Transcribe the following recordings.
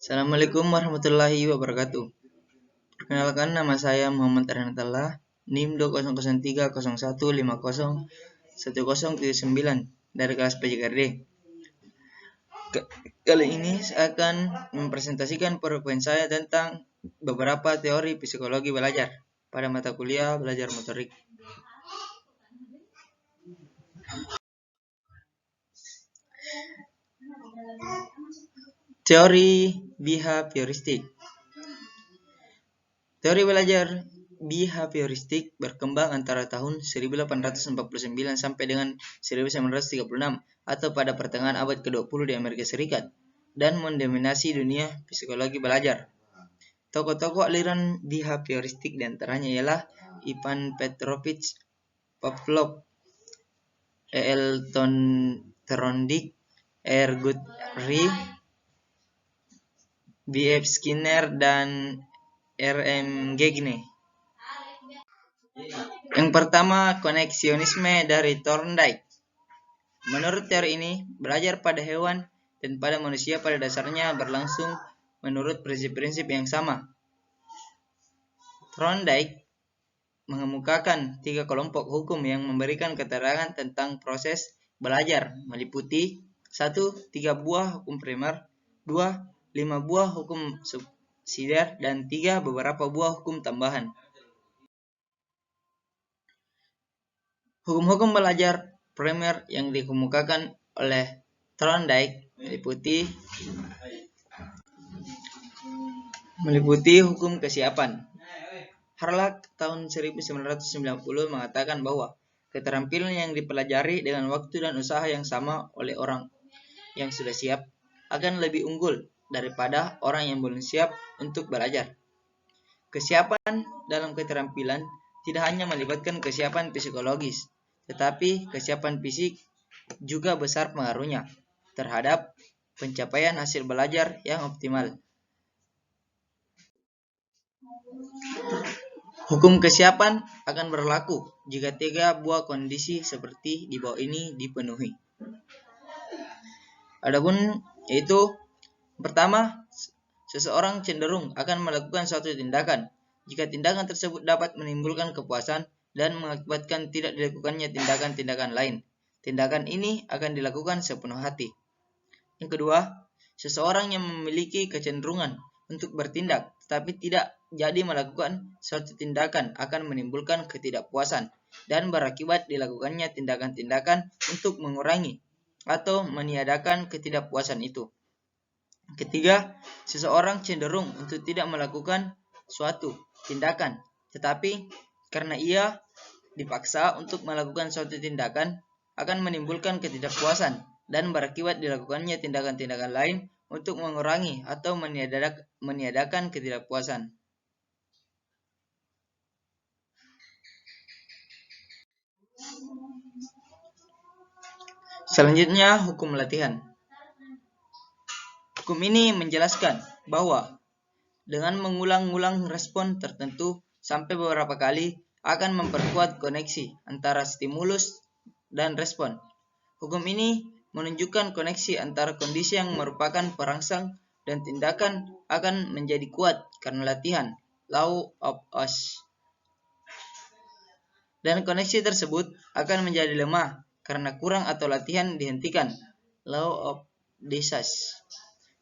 Assalamualaikum warahmatullahi wabarakatuh. Perkenalkan, nama saya Muhammad Arhanatullah, NIM 20301501079 dari kelas PJKD. Kali ini saya akan mempresentasikan PowerPoint saya tentang beberapa teori psikologi belajar pada mata kuliah belajar motorik. Teori behavioristik. Teori belajar behavioristik berkembang antara tahun 1849 sampai dengan 1936 atau pada pertengahan abad ke-20 di Amerika Serikat dan mendominasi dunia psikologi belajar. Tokoh-tokoh aliran behavioristik diantaranya ialah Ivan Petrovich Pavlov, E.L. Thorndike, R. Guthrie, B.F. Skinner, dan R.M. Gagne. Yang pertama, koneksionisme dari Thorndike. Menurut teori ini, belajar pada hewan dan pada manusia pada dasarnya berlangsung menurut prinsip-prinsip yang sama. Thorndike mengemukakan 3 kelompok hukum yang memberikan keterangan tentang proses belajar, meliputi 1. 3 buah hukum primer, 2. 5 buah hukum subsidiar, dan 3. beberapa buah hukum tambahan. Hukum-hukum belajar primer yang dikemukakan oleh Thorndike meliputi hukum kesiapan. Harlack tahun 1990 mengatakan bahwa keterampilan yang dipelajari dengan waktu dan usaha yang sama oleh orang yang sudah siap akan lebih unggul daripada orang yang belum siap untuk belajar. Kesiapan dalam keterampilan tidak hanya melibatkan kesiapan psikologis, tetapi kesiapan fisik juga besar pengaruhnya terhadap pencapaian hasil belajar yang optimal. Hukum kesiapan akan berlaku jika 3 buah kondisi seperti di bawah ini dipenuhi. Adapun yaitu, pertama, seseorang cenderung akan melakukan suatu tindakan jika tindakan tersebut dapat menimbulkan kepuasan dan mengakibatkan tidak dilakukannya tindakan-tindakan lain. Tindakan ini akan dilakukan sepenuh hati. Yang kedua, seseorang yang memiliki kecenderungan untuk bertindak tetapi tidak jadi melakukan suatu tindakan akan menimbulkan ketidakpuasan dan berakibat dilakukannya tindakan-tindakan untuk mengurangi atau meniadakan ketidakpuasan itu. Ketiga, seseorang cenderung untuk tidak melakukan suatu tindakan, tetapi karena ia dipaksa untuk melakukan suatu tindakan akan menimbulkan ketidakpuasan dan berakibat dilakukannya tindakan-tindakan lain untuk mengurangi atau meniadakan ketidakpuasan. Selanjutnya, hukum latihan. Hukum ini menjelaskan bahwa dengan mengulang-ulang respon tertentu sampai beberapa kali akan memperkuat koneksi antara stimulus dan respon. Hukum ini menunjukkan koneksi antara kondisi yang merupakan perangsang dan tindakan akan menjadi kuat karena latihan, law of Ohm. Dan koneksi tersebut akan menjadi lemah karena kurang atau latihan dihentikan, law of Desage.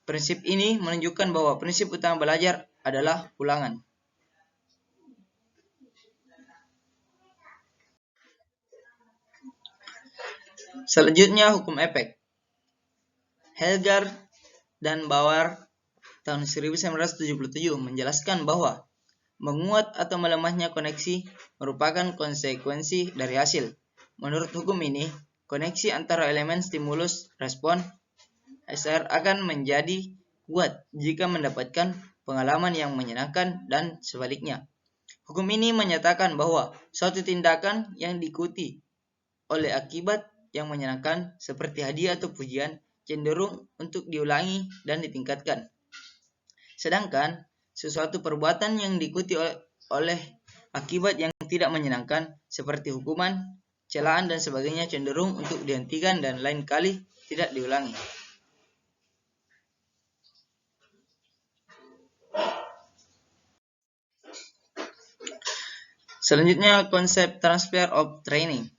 Prinsip ini menunjukkan bahwa prinsip utama belajar adalah ulangan. Selanjutnya, hukum efek. Helgard dan Bauer tahun 1977 menjelaskan bahwa menguat atau melemahnya koneksi merupakan konsekuensi dari hasil. Menurut hukum ini, koneksi antara elemen stimulus respon SR akan menjadi kuat jika mendapatkan pengalaman yang menyenangkan dan sebaliknya. Hukum ini menyatakan bahwa suatu tindakan yang diikuti oleh akibat yang menyenangkan seperti hadiah atau pujian cenderung untuk diulangi dan ditingkatkan. Sedangkan sesuatu perbuatan yang diikuti oleh akibat yang tidak menyenangkan seperti hukuman, celaan, dan sebagainya cenderung untuk dihentikan dan lain kali tidak diulangi. Selanjutnya, konsep transfer of training.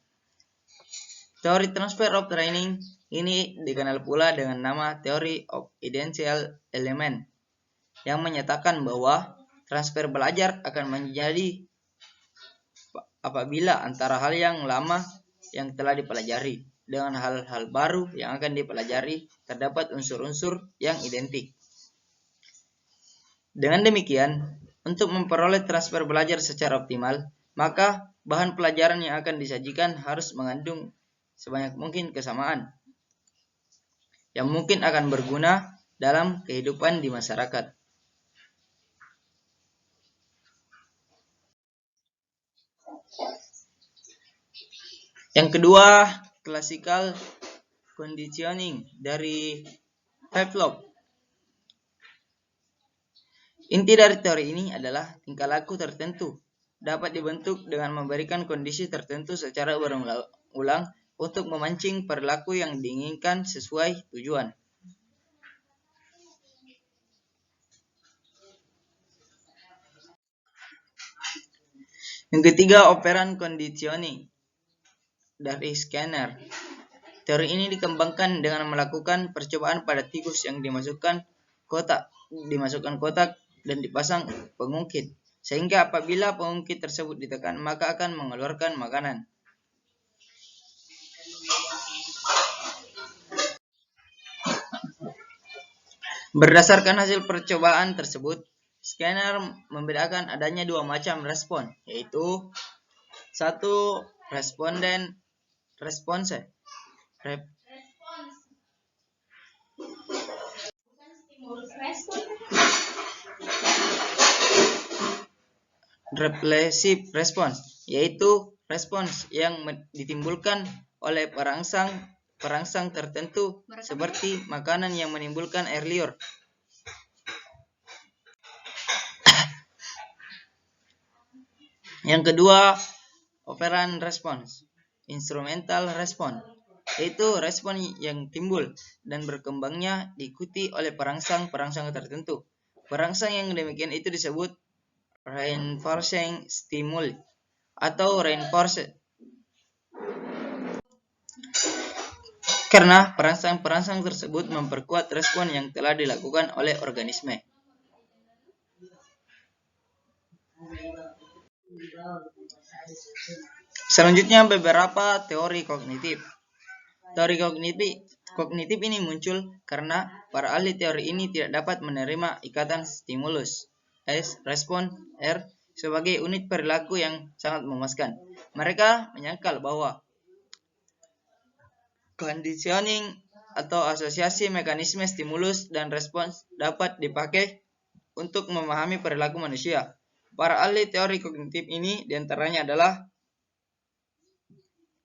Teori transfer of training ini dikenal pula dengan nama teori of essential element, yang menyatakan bahwa transfer belajar akan menjadi apabila antara hal yang lama yang telah dipelajari dengan hal-hal baru yang akan dipelajari terdapat unsur-unsur yang identik. Dengan demikian, untuk memperoleh transfer belajar secara optimal, maka bahan pelajaran yang akan disajikan harus mengandung sebanyak mungkin kesamaan yang mungkin akan berguna dalam kehidupan di masyarakat. Yang kedua, classical conditioning dari Pavlov. Inti dari teori ini adalah tingkah laku tertentu dapat dibentuk dengan memberikan kondisi tertentu secara berulang-ulang untuk memancing perilaku yang diinginkan sesuai tujuan. Yang ketiga, operant conditioning dari Skinner. Teori ini dikembangkan dengan melakukan percobaan pada tikus yang dimasukkan kotak dan dipasang pengungkit, sehingga apabila pengungkit tersebut ditekan maka akan mengeluarkan makanan. Berdasarkan hasil percobaan tersebut, Skinner membedakan adanya dua macam respon, yaitu satu, response reflexive response, yaitu respons yang ditimbulkan oleh perangsang tertentu seperti makanan yang menimbulkan air liur. Yang kedua, operant response, instrumental response, yaitu respon yang timbul dan berkembangnya diikuti oleh perangsang tertentu. Perangsang yang demikian itu disebut reinforcing stimuli atau reinforced, karena perangsang tersebut memperkuat respon yang telah dilakukan oleh organisme. Selanjutnya, beberapa teori kognitif. Teori kognitif ini muncul karena para ahli teori ini tidak dapat menerima ikatan stimulus S, respon R sebagai unit perilaku yang sangat memuaskan. Mereka menyangkal bahwa conditioning atau asosiasi mekanisme stimulus dan respons dapat dipakai untuk memahami perilaku manusia. Para ahli teori kognitif ini diantaranya adalah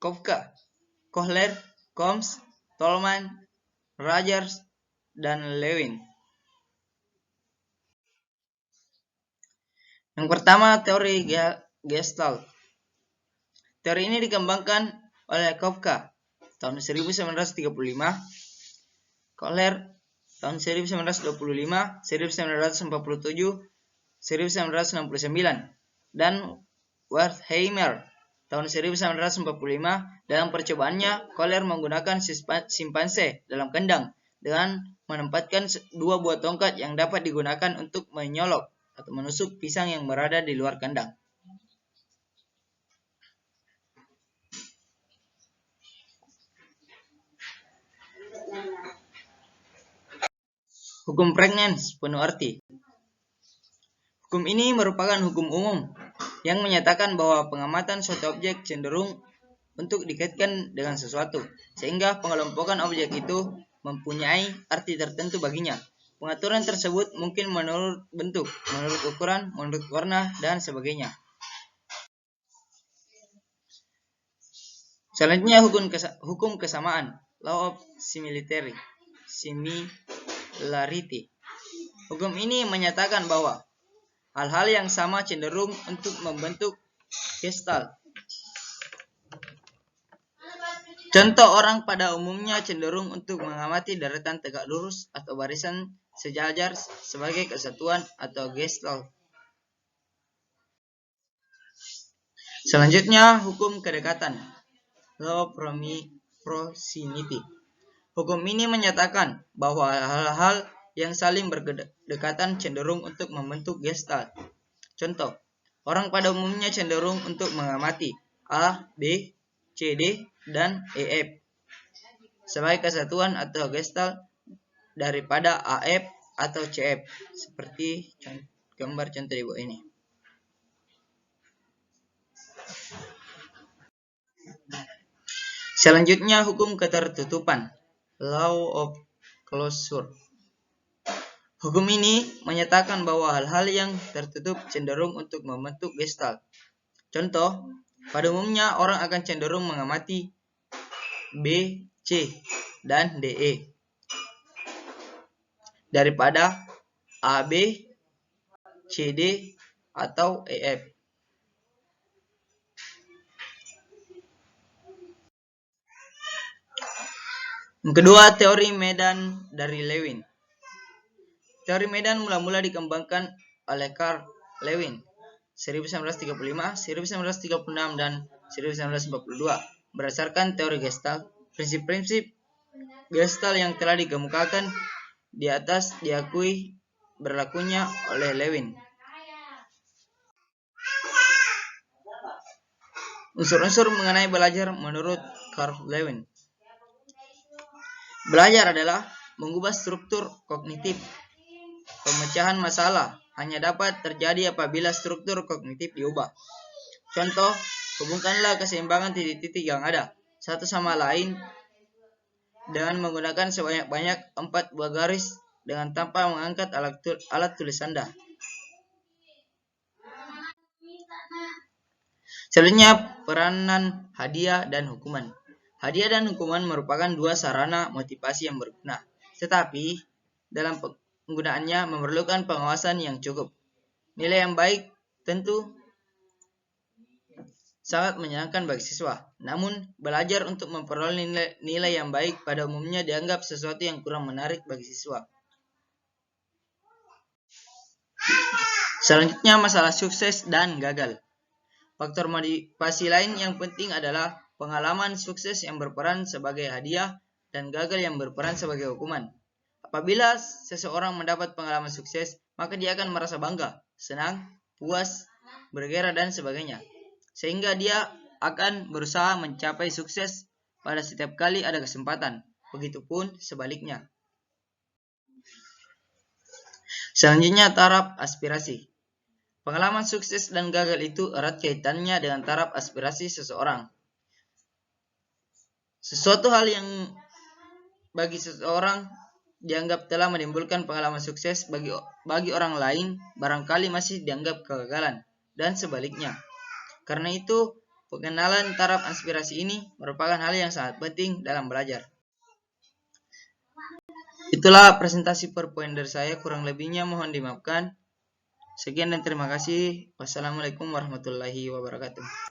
Kafka, Kohler, Combs, Tolman, Rogers, dan Lewin. Yang pertama, teori Gestalt. Teori ini dikembangkan oleh Kafka tahun 1935, Kohler tahun 1925, 1947, 1969, dan Wertheimer tahun 1945. Dalam percobaannya, Kohler menggunakan simpanse dalam kandang dengan menempatkan dua buah tongkat yang dapat digunakan untuk menyolok atau menusuk pisang yang berada di luar kandang. Hukum Prägnanz penuh arti. Hukum ini merupakan hukum umum yang menyatakan bahwa pengamatan suatu objek cenderung untuk dikaitkan dengan sesuatu, sehingga pengelompokan objek itu mempunyai arti tertentu baginya. Pengaturan tersebut mungkin menurut bentuk, menurut ukuran, menurut warna, dan sebagainya. Selanjutnya, hukum kesamaan, law of similarity. Hukum ini menyatakan bahwa hal-hal yang sama cenderung untuk membentuk gestalt. Contoh orang pada umumnya cenderung untuk mengamati deretan tegak lurus atau barisan sejajar sebagai kesatuan atau gestalt. Selanjutnya, hukum kedekatan. Law proximity. Hukum ini menyatakan bahwa hal-hal yang saling berdekatan cenderung untuk membentuk gestalt. Contoh, orang pada umumnya cenderung untuk mengamati A, B, C, D, dan E, F sebagai kesatuan atau gestalt daripada AF atau CF, seperti gambar contoh di bawah ini. Selanjutnya, hukum ketertutupan. Law of closure. Hukum ini menyatakan bahwa hal-hal yang tertutup cenderung untuk membentuk gestalt. Contoh, pada umumnya orang akan cenderung mengamati B, C, dan DE daripada AB, CD, atau EF. Yang kedua, teori medan dari Lewin. Teori medan mula-mula dikembangkan oleh Carl Lewin 1935, 1936, dan 1942 berdasarkan teori Gestalt. Prinsip-prinsip Gestalt yang telah dikemukakan di atas diakui berlakunya oleh Lewin. Unsur-unsur mengenai belajar menurut Carl Lewin. Belajar adalah mengubah struktur kognitif. Pemecahan masalah hanya dapat terjadi apabila struktur kognitif diubah. Contoh, hubungkanlah keseimbangan titik-titik yang ada satu sama lain dengan menggunakan sebanyak-banyak 4 buah garis dengan tanpa mengangkat alat tulis Anda. Selanjutnya, peranan hadiah dan hukuman. Hadiah dan hukuman merupakan dua sarana motivasi yang berguna, tetapi dalam penggunaannya memerlukan pengawasan yang cukup. Nilai yang baik tentu sangat menyenangkan bagi siswa. Namun, belajar untuk memperoleh nilai yang baik pada umumnya dianggap sesuatu yang kurang menarik bagi siswa. Selanjutnya, masalah sukses dan gagal. Faktor motivasi lain yang penting adalah pengalaman sukses yang berperan sebagai hadiah dan gagal yang berperan sebagai hukuman. Apabila seseorang mendapat pengalaman sukses, maka dia akan merasa bangga, senang, puas, bergairah, dan sebagainya. Sehingga dia akan berusaha mencapai sukses pada setiap kali ada kesempatan. Begitupun sebaliknya. Selanjutnya, taraf aspirasi. Pengalaman sukses dan gagal itu erat kaitannya dengan taraf aspirasi seseorang. Sesuatu hal yang bagi seseorang dianggap telah menimbulkan pengalaman sukses bagi orang lain barangkali masih dianggap kegagalan, dan sebaliknya. Karena itu, pengenalan taraf aspirasi ini merupakan hal yang sangat penting dalam belajar. Itulah presentasi PowerPoint dari saya, kurang lebihnya mohon dimaafkan. Sekian dan terima kasih. Wassalamualaikum warahmatullahi wabarakatuh.